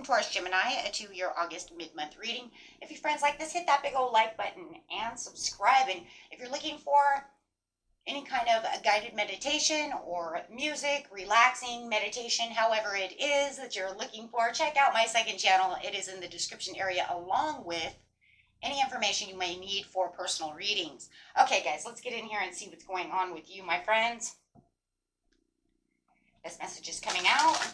welcome Taurus Gemini to your August mid-month reading. If you friends like this, hit that big old like button and subscribe. And if you're looking for any kind of a guided meditation or music, relaxing meditation, however it is that you're looking for, check out my second channel. It is in the description area along with any information you may need for personal readings. Okay, guys, let's get in here and see what's going on with you, my friends. This message is coming out.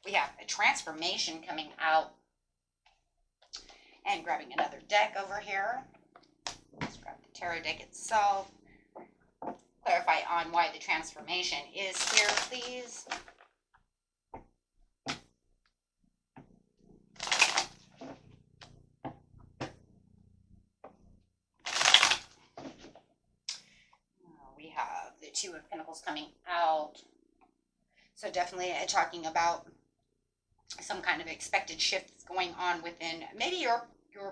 We have a transformation coming out. And grabbing another deck over here. Let's grab the tarot deck itself. Clarify on why the transformation is here, please. We have the Two of Pentacles coming out. So definitely talking about some kind of expected shift that's going on within maybe your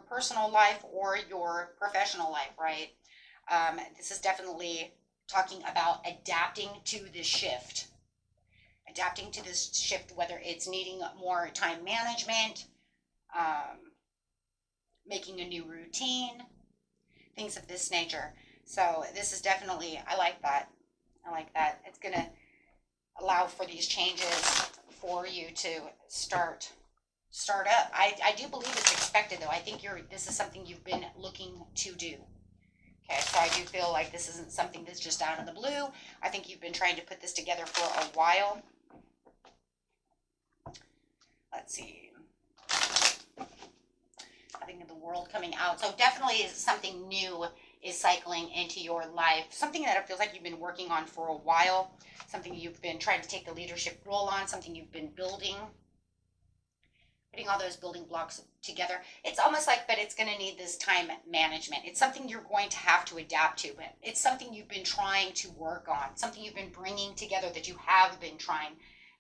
personal life or your professional life, right? This is definitely talking about adapting to this shift. Adapting to this shift, whether it's needing more time management, making a new routine, things of this nature. So this is definitely, I like that. I like that. It's going to allow for these changes for you to start up. I do believe it's expected, though. I think this is something you've been looking to do. Okay, so I do feel like this isn't something that's just out of the blue. I think you've been trying to put this together for a while. Let's see. I think of the World coming out. So definitely something new is cycling into your life. Something that it feels like you've been working on for a while. Something you've been trying to take the leadership role on. Something you've been building. Putting all those building blocks together. It's almost like, but it's going to need this time management. It's something you're going to have to adapt to. But it's something you've been trying to work on. Something you've been bringing together that you have been trying.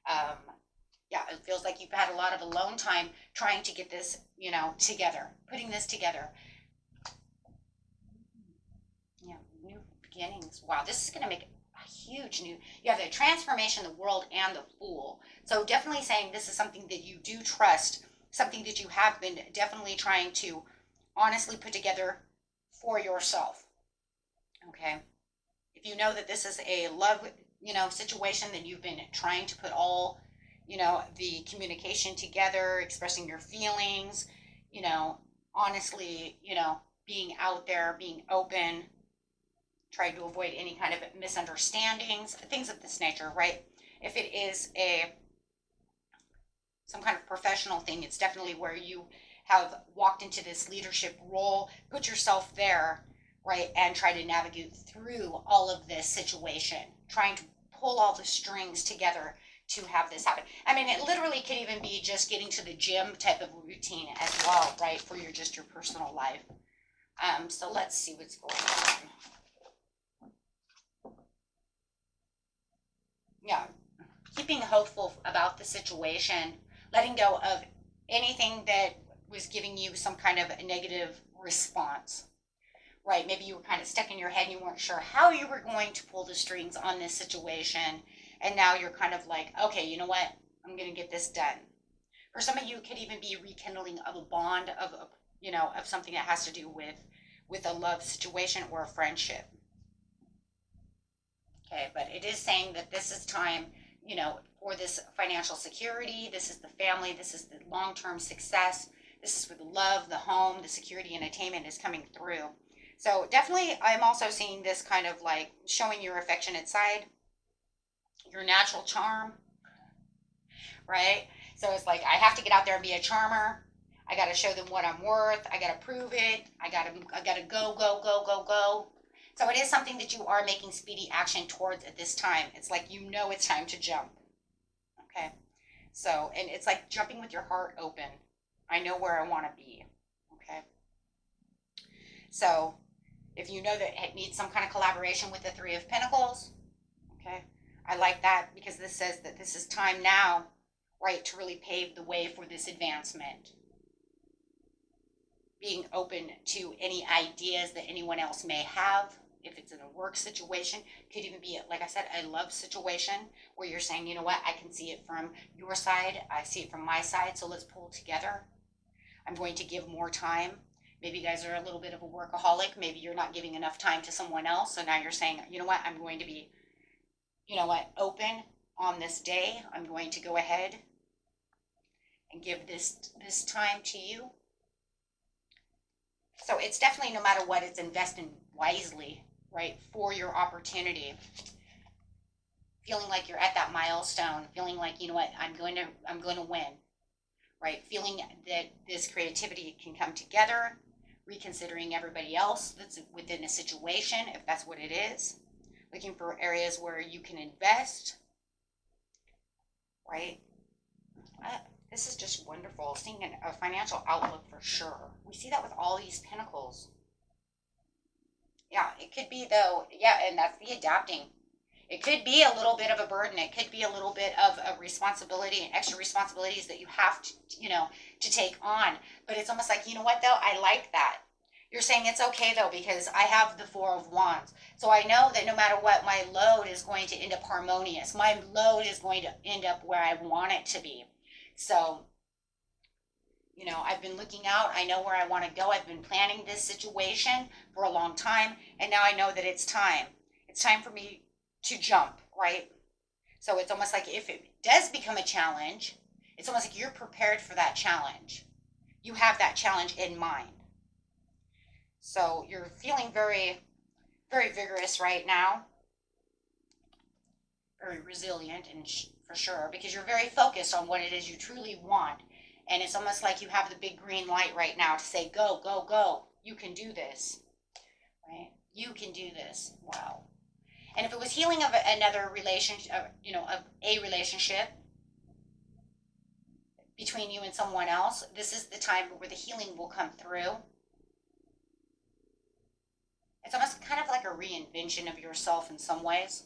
Yeah, it feels like you've had a lot of alone time trying to get this, together. Putting this together. Yeah, new beginnings. Wow, this is going to make a huge new. You have the transformation, the World, and the Fool. So definitely saying this is something that you do trust, something that you have been definitely trying to honestly put together for yourself. Okay. If you know that this is a love, situation, then you've been trying to put all, the communication together, expressing your feelings, honestly, being out there, being open, trying to avoid any kind of misunderstandings, things of this nature, right? If it is some kind of professional thing, it's definitely where you have walked into this leadership role, put yourself there, right, and try to navigate through all of this situation, trying to pull all the strings together to have this happen. I mean, it literally could even be just getting to the gym type of routine as well, right, for your personal life. So let's see what's going on. Yeah, keeping hopeful about the situation, letting go of anything that was giving you some kind of a negative response, right? Maybe you were kind of stuck in your head and you weren't sure how you were going to pull the strings on this situation. And now you're kind of like, okay, you know what? I'm going to get this done. For some of you, it could even be rekindling of a bond of something that has to do with a love situation or a friendship. Okay, but it is saying that this is time, for this financial security. This is the family. This is the long-term success. This is where the love, the home, the security, and attainment is coming through. So definitely, I'm also seeing this kind of like showing your affectionate side, your natural charm, right? So it's like, I have to get out there and be a charmer. I got to show them what I'm worth. I got to prove it. I got to go, go, go, go, go. So it is something that you are making speedy action towards at this time. It's like, it's time to jump. Okay. So, and it's like jumping with your heart open. I know where I want to be. Okay. So if you know that it needs some kind of collaboration with the Three of Pentacles, okay, I like that because this says that this is time now right, to really pave the way for this advancement. Being open to any ideas that anyone else may have. If it's in a work situation, could even be, like I said, a love situation where you're saying, you know what, I can see it from your side, I see it from my side, so let's pull together. I'm going to give more time. Maybe you guys are a little bit of a workaholic. Maybe you're not giving enough time to someone else. So now you're saying, you know what, I'm going to be, you know what, open on this day. I'm going to go ahead and give this time to you. So it's definitely, no matter what, it's investing wisely, right, for your opportunity. Feeling like you're at that milestone, feeling like, you know what, I'm going to win, right? Feeling that this creativity can come together, reconsidering everybody else that's within a situation, if that's what it is. Looking for areas where you can invest, right? This is just wonderful. Seeing a financial outlook for sure. We see that with all these pentacles. Yeah, it could be though, yeah, and that's the adapting. It could be a little bit of a burden. It could be a little bit of a responsibility and extra responsibilities that you have to, to take on. But it's almost like, you know what though, I like that. You're saying it's okay though, because I have the Four of Wands. So I know that no matter what, my load is going to end up harmonious. My load is going to end up where I want it to be. So, I've been looking out. I know where I want to go. I've been planning this situation for a long time. And now I know that it's time. It's time for me to jump, right? So it's almost like if it does become a challenge, it's almost like you're prepared for that challenge. You have that challenge in mind. So you're feeling very, very vigorous right now. Very resilient, and for sure, because you're very focused on what it is you truly want. And it's almost like you have the big green light right now to say, go, go, go. You can do this, right? You can do this. Wow. And if it was healing of another relationship, of a relationship between you and someone else, this is the time where the healing will come through. It's almost kind of like a reinvention of yourself in some ways.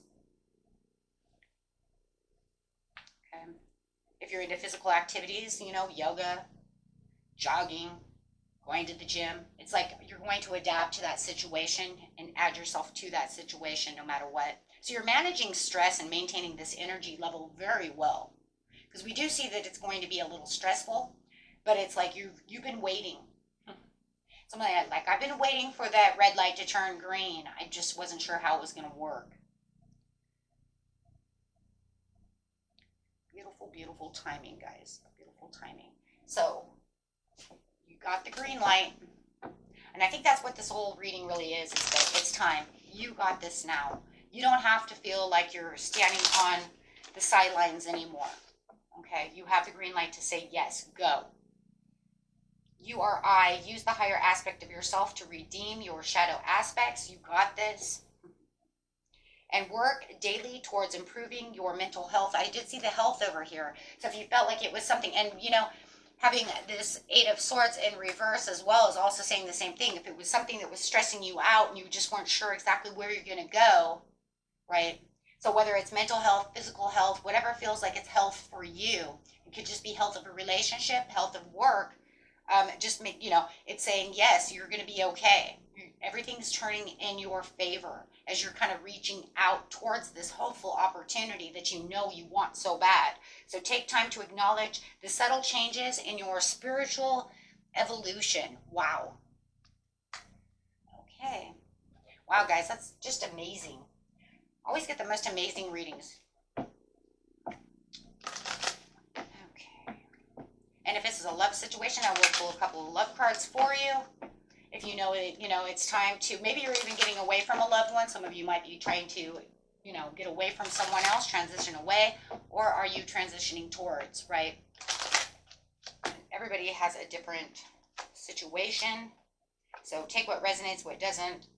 Okay. If you're into physical activities, yoga, jogging, going to the gym, it's like you're going to adapt to that situation and add yourself to that situation no matter what. So you're managing stress and maintaining this energy level very well. Because we do see that it's going to be a little stressful, but it's like you've been waiting. Something like I've been waiting for that red light to turn green. I just wasn't sure how it was going to work. Beautiful, beautiful timing, guys. Beautiful timing. So you got the green light. And I think that's what this whole reading really is that it's time. You got this now. You don't have to feel like you're standing on the sidelines anymore. Okay? You have the green light to say, yes, go. You are I. Use the higher aspect of yourself to redeem your shadow aspects. You got this. And work daily towards improving your mental health. I did see the health over here. So if you felt like it was something, and having this Eight of Swords in reverse as well is also saying the same thing. If it was something that was stressing you out and you just weren't sure exactly where you're going to go, right? So whether it's mental health, physical health, whatever feels like it's health for you, it could just be health of a relationship, health of work. Just make, it's saying, yes, you're going to be okay. Everything's turning in your favor as you're kind of reaching out towards this hopeful opportunity that you want so bad. So take time to acknowledge the subtle changes in your spiritual evolution. Wow. Okay. Wow, guys, that's just amazing. Always get the most amazing readings. And if this is a love situation, I will pull a couple of love cards for you. If it's time to, maybe you're even getting away from a loved one. Some of you might be trying to, get away from someone else, transition away, or are you transitioning towards, right? Everybody has a different situation. So take what resonates, what doesn't,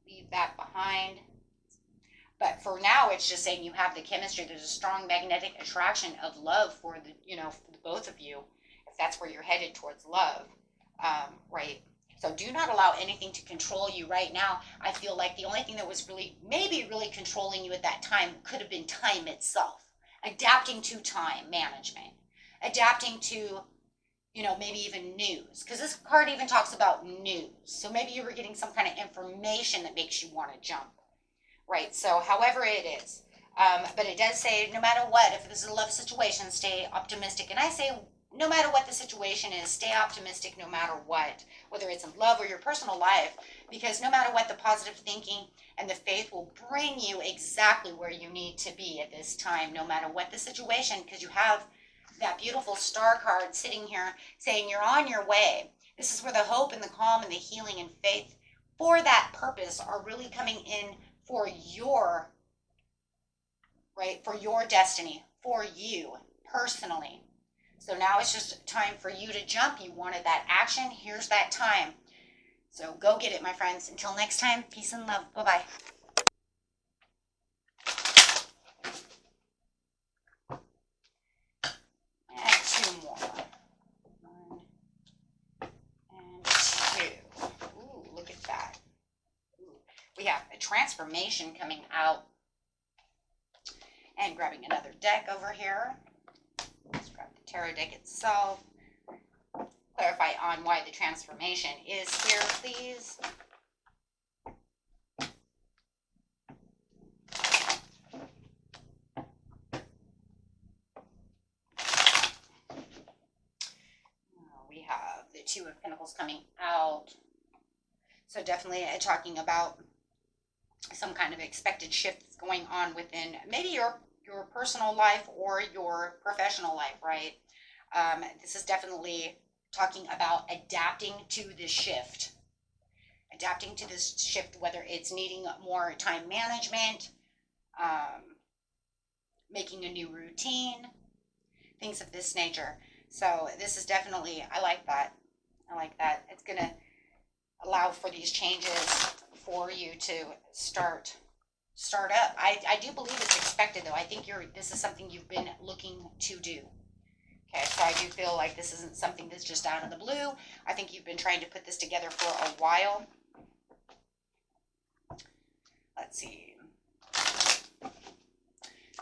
leave that behind. But for now, it's just saying you have the chemistry. There's a strong magnetic attraction of love for for the both of you. That's where you're headed towards love, right? So do not allow anything to control you right now. I feel like the only thing that was maybe really controlling you at that time could have been time itself, adapting to time management. adapting to, you know, maybe even news, because this card even talks about news. So maybe you were getting some kind of information that makes you want to jump, right? So however it is, but it does say no matter what, if this is a love situation, stay optimistic. And I say no matter what the situation is, stay optimistic no matter what, whether it's in love or your personal life, because no matter what, the positive thinking and the faith will bring you exactly where you need to be at this time, no matter what the situation, because you have that beautiful star card sitting here saying you're on your way. This is where the hope and the calm and the healing and faith for that purpose are really coming in for your, right, for your destiny, for you personally. So now it's just time for you to jump. You wanted that action. Here's that time. So go get it, my friends. Until next time, peace and love. Bye-bye. And two more. One and two. Ooh, look at that. Ooh. We have a transformation coming out. And grabbing another deck over here. Let's grab the tarot deck itself. Clarify on why the transformation is here, please. We have the Two of Pentacles coming out. So definitely talking about some kind of expected shifts going on within maybe your personal life or your professional life, right? This is definitely talking about adapting to this shift. Adapting to this shift, whether it's needing more time management, making a new routine, things of this nature. So this is definitely, I like that. I like that. It's going to allow for these changes for you to start up. I do believe it's expected, though. I think this is something you've been looking to do. Okay, so I do feel like this isn't something that's just out of the blue. I think you've been trying to put this together for a while. Let's see.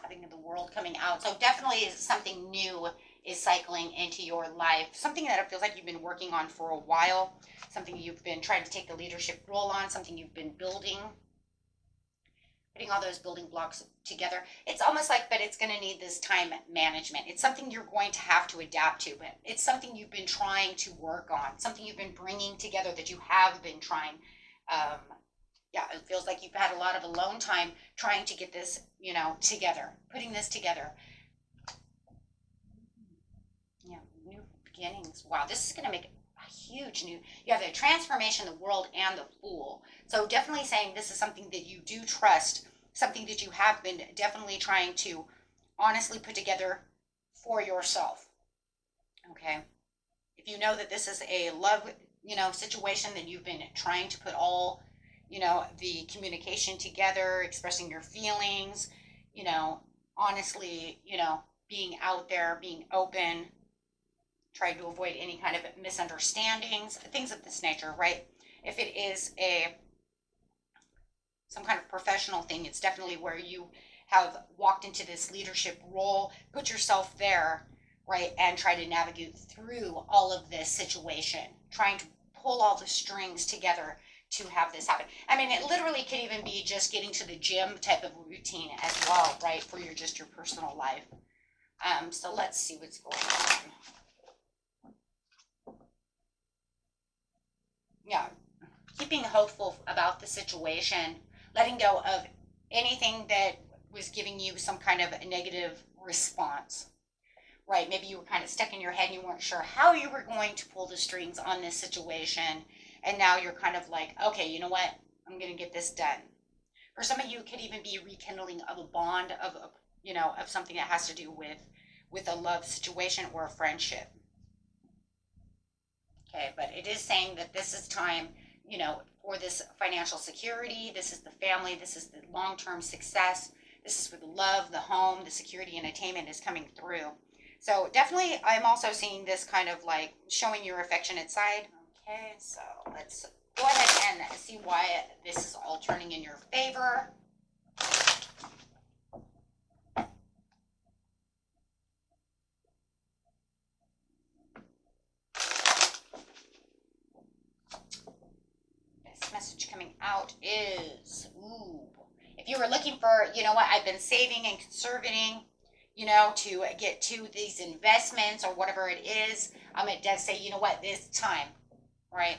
Having the World coming out. So definitely something new is cycling into your life. Something that it feels like you've been working on for a while. Something you've been trying to take the leadership role on. Something you've been building. Putting all those building blocks together. It's almost like, but it's going to need this time management. It's something you're going to have to adapt to, but it's something you've been trying to work on, something you've been bringing together that you have been trying. Yeah, it feels like you've had a lot of alone time trying to get this, you know, together, putting this together. Yeah, new beginnings. Wow, this is going to make a huge new, you have the transformation, the World, and the Fool. So definitely saying this is something that you do trust, something that you have been definitely trying to honestly put together for yourself. Okay. If you know that this is a love, you know, situation that you've been trying to put all, you know, the communication together, expressing your feelings, you know, honestly, you know, being out there, being open, trying to avoid any kind of misunderstandings, things of this nature, right? If it is some kind of professional thing, it's definitely where you have walked into this leadership role, put yourself there, right, and try to navigate through all of this situation, trying to pull all the strings together to have this happen. I mean, it literally could even be just getting to the gym type of routine as well, right, for your personal life. So let's see what's going on. Yeah, keeping hopeful about the situation, letting go of anything that was giving you some kind of a negative response, right? Maybe you were kind of stuck in your head and you weren't sure how you were going to pull the strings on this situation. And now you're kind of like, okay, you know what? I'm going to get this done. For some of you, it could even be rekindling of a bond of, you know, of something that has to do with a love situation or a friendship. Okay, but it is saying that this is time, you know, for this financial security. This is the family. This is the long-term success. This is where the love, the home, the security and attainment is coming through. So definitely, I'm also seeing this kind of like showing your affectionate side. Okay, so let's go ahead and see why this is all turning in your favor. out is, ooh, if you were looking for, you know what, I've been saving and conserving, you know, to get to these investments or whatever it is, it does say, you know what, this time, right?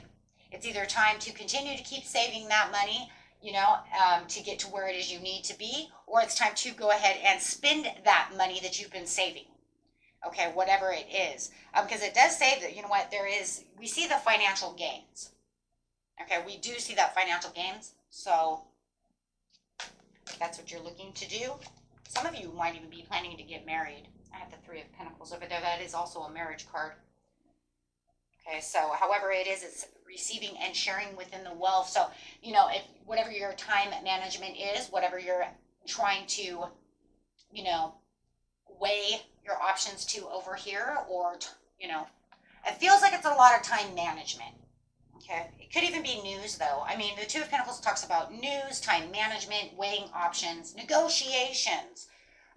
It's either time to continue to keep saving that money, you know, to get to where it is you need to be, or it's time to go ahead and spend that money that you've been saving. Okay, whatever it is. Because it does say that, you know what, we see the financial gains. Okay, we do see that financial gains. So if that's what you're looking to do. Some of you might even be planning to get married. I have the Three of Pentacles over there. That is also a marriage card. Okay, so however it is, it's receiving and sharing within the wealth. So, you know, if whatever your time management is, whatever you're trying to, you know, weigh your options to over here, or, you know, it feels like it's a lot of time management. Okay, it could even be news though. I mean, the Two of Pentacles talks about news, time management, weighing options, negotiations.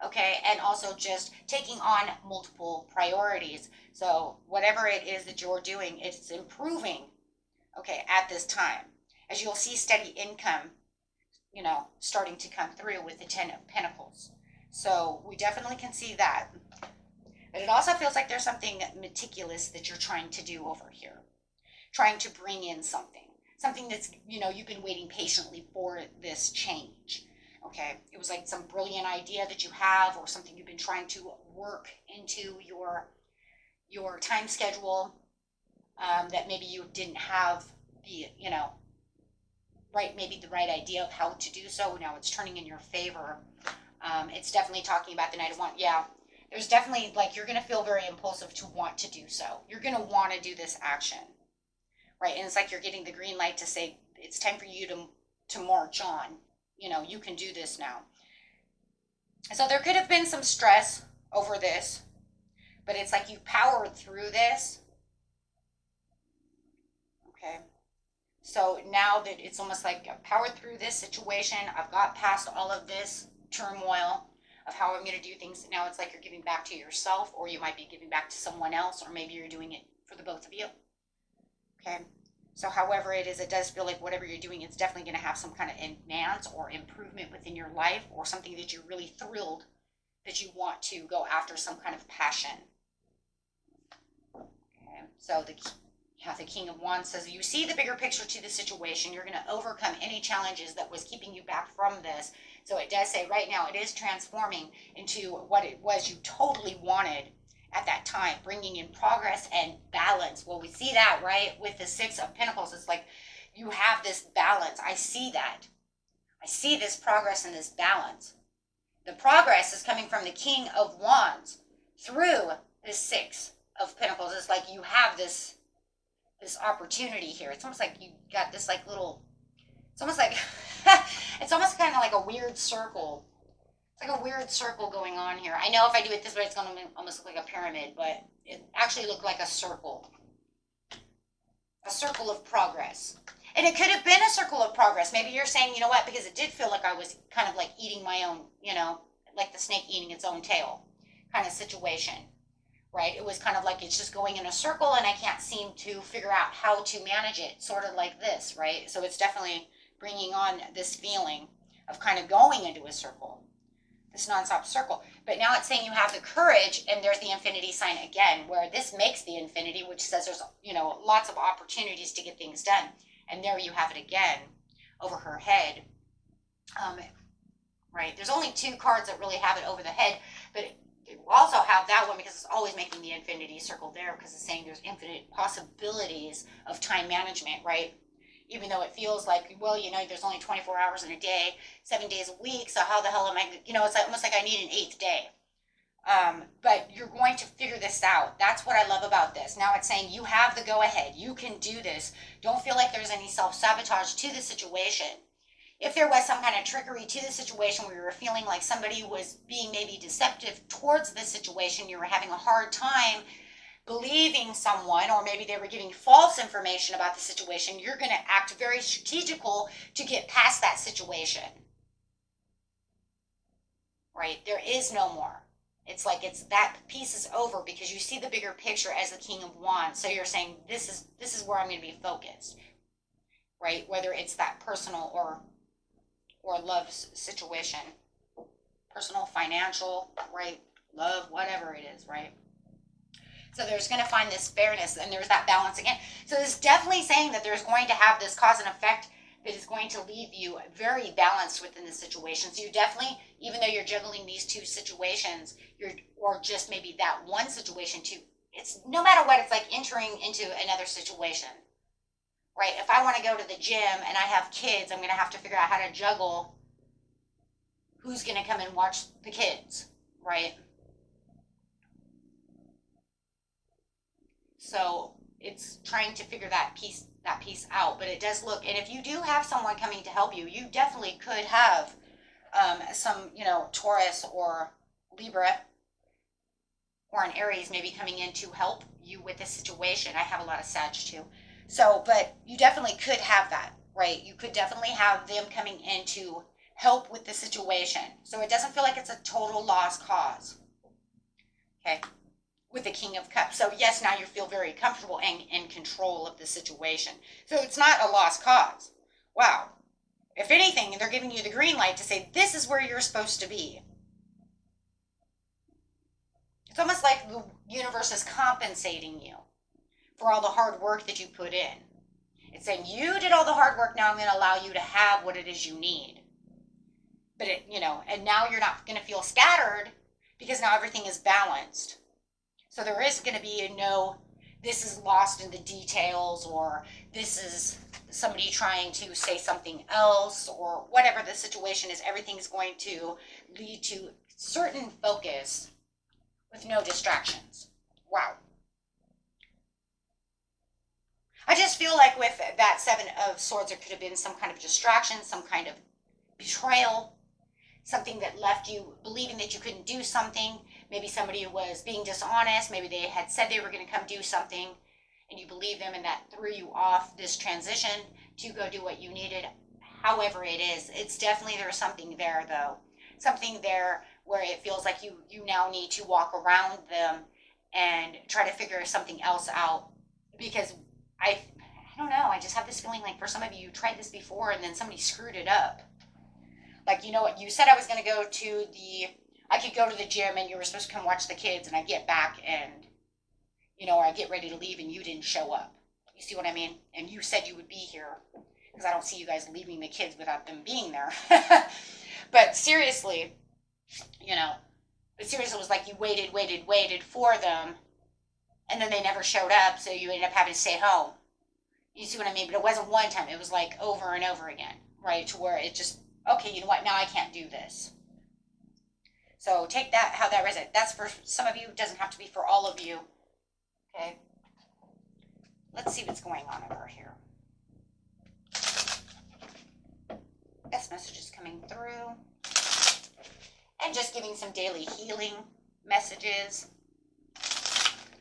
Okay, and also just taking on multiple priorities. So whatever it is that you're doing, it's improving, okay, at this time. As you'll see steady income, you know, starting to come through with the Ten of Pentacles. So we definitely can see that. But it also feels like there's something meticulous that you're trying to do over here. Trying to bring in something that's, you know, you've been waiting patiently for this change. Okay, it was like some brilliant idea that you have, or something you've been trying to work into your time schedule, that maybe you didn't have the, you know, maybe the right idea of how to do so. Now it's turning in your favor. It's definitely talking about the Knight of Wands. Yeah, there's definitely, like, you're going to feel very impulsive to want to do so. You're going to want to do this action. Right, and it's like you're getting the green light to say it's time for you to march on. You know, you can do this now. So there could have been some stress over this, but it's like you powered through this. Okay, so now that it's almost like I've powered through this situation, I've got past all of this turmoil of how I'm going to do things. Now it's like you're giving back to yourself, or you might be giving back to someone else, or maybe you're doing it for the both of you. Okay, so however it is, it does feel like whatever you're doing, it's definitely going to have some kind of advance or improvement within your life, or something that you're really thrilled that you want to go after, some kind of passion. Okay, so the King of Wands says you see the bigger picture to the situation. You're going to overcome any challenges that was keeping you back from this. So it does say right now it is transforming into what it was you totally wanted at that time, bringing in progress and balance. Well, we see that, right, with the Six of Pentacles. It's like you have this balance. I see that. I see this progress and this balance. The progress is coming from the King of Wands through the Six of Pentacles. It's like you have this opportunity here. It's almost like you got this like little, it's almost like it's almost kind of like a weird circle. Like a weird circle going on here. I know if I do it this way, it's going to almost look like a pyramid, but it actually looked like a circle. A circle of progress. And it could have been a circle of progress. Maybe you're saying, you know what, because it did feel like I was kind of like eating my own, you know, like the snake eating its own tail kind of situation, right? It was kind of like it's just going in a circle and I can't seem to figure out how to manage it, sort of like this, right? So it's definitely bringing on this feeling of kind of going into a circle. This nonstop circle. But now it's saying you have the courage, and there's the infinity sign again, where this makes the infinity, which says there's, you know, lots of opportunities to get things done. And there you have it again over her head. Right, there's only two cards that really have it over the head, but it will also have that one because it's always making the infinity circle there, because it's saying there's infinite possibilities of time management, right? Even though it feels like, well, you know, there's only 24 hours in a day, 7 days a week, so how the hell am I, you know, it's like, almost like I need an 8th day. But you're going to figure this out. That's what I love about this. Now it's saying you have the go-ahead. You can do this. Don't feel like there's any self-sabotage to the situation. If there was some kind of trickery to the situation where you were feeling like somebody was being maybe deceptive towards the situation, you were having a hard time believing someone, or maybe they were giving false information about the situation, you're going to act very strategical to get past that situation. Right? There is no more. It's like that piece is over because you see the bigger picture as the King of Wands. So you're saying this is where I'm going to be focused. right? Whether it's that personal or love situation, personal, financial, right? Love, whatever it is, right? So there's going to find this fairness, and there's that balance again. So it's definitely saying that there's going to have this cause and effect that is going to leave you very balanced within the situation. So you definitely, even though you're juggling these two situations, or just maybe that one situation too, it's no matter what, it's like entering into another situation, right? If I want to go to the gym and I have kids, I'm going to have to figure out how to juggle who's going to come and watch the kids, right? So it's trying to figure that piece out. But it does look, and if you do have someone coming to help you, you definitely could have some, Taurus or Libra or an Aries maybe coming in to help you with this situation. I have a lot of Sag too. So, but you definitely could have that, right? You could definitely have them coming in to help with the situation. So it doesn't feel like it's a total lost cause. Okay. With the King of Cups. So yes, now you feel very comfortable and in control of the situation. So it's not a lost cause. Wow. If anything, they're giving you the green light to say, this is where you're supposed to be. It's almost like the universe is compensating you for all the hard work that you put in. It's saying, you did all the hard work, now I'm going to allow you to have what it is you need. But and now you're not going to feel scattered because now everything is balanced. So there is going to be this is lost in the details, or this is somebody trying to say something else, or whatever the situation is. Everything's going to lead to certain focus with no distractions. Wow. I just feel like with that Seven of Swords, there could have been some kind of distraction, some kind of betrayal, something that left you believing that you couldn't do something. Maybe somebody was being dishonest. Maybe they had said they were going to come do something and you believed them, and that threw you off this transition to go do what you needed. However it is, it's definitely, there's something there though. Something there where it feels like you now need to walk around them and try to figure something else out. Because I don't know, I just have this feeling like for some of you, you tried this before and then somebody screwed it up. Like, you know what, you said I could go to the gym and you were supposed to come watch the kids, and I get back and, or I get ready to leave and you didn't show up. You see what I mean? And you said you would be here, because I don't see you guys leaving the kids without them being there. But seriously, it was like you waited for them, and then they never showed up, so you ended up having to stay home. You see what I mean? But it wasn't one time. It was like over and over again, right? To where it just, okay, you know what? Now I can't do this. So take that, how that resonates. That's for some of you. It doesn't have to be for all of you. Okay. Let's see what's going on over here. Best messages coming through. And just giving some daily healing messages.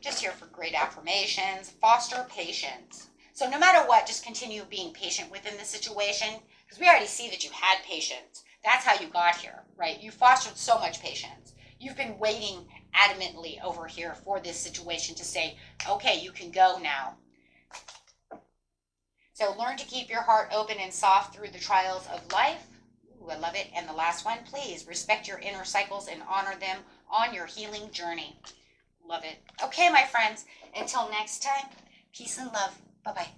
Just here for great affirmations. Foster patience. So no matter what, just continue being patient within the situation, because we already see that you had patience. That's how you got here, right? You fostered so much patience. You've been waiting adamantly over here for this situation to say, okay, you can go now. So learn to keep your heart open and soft through the trials of life. Ooh, I love it. And the last one, please respect your inner cycles and honor them on your healing journey. Love it. Okay, my friends, until next time, peace and love. Bye-bye.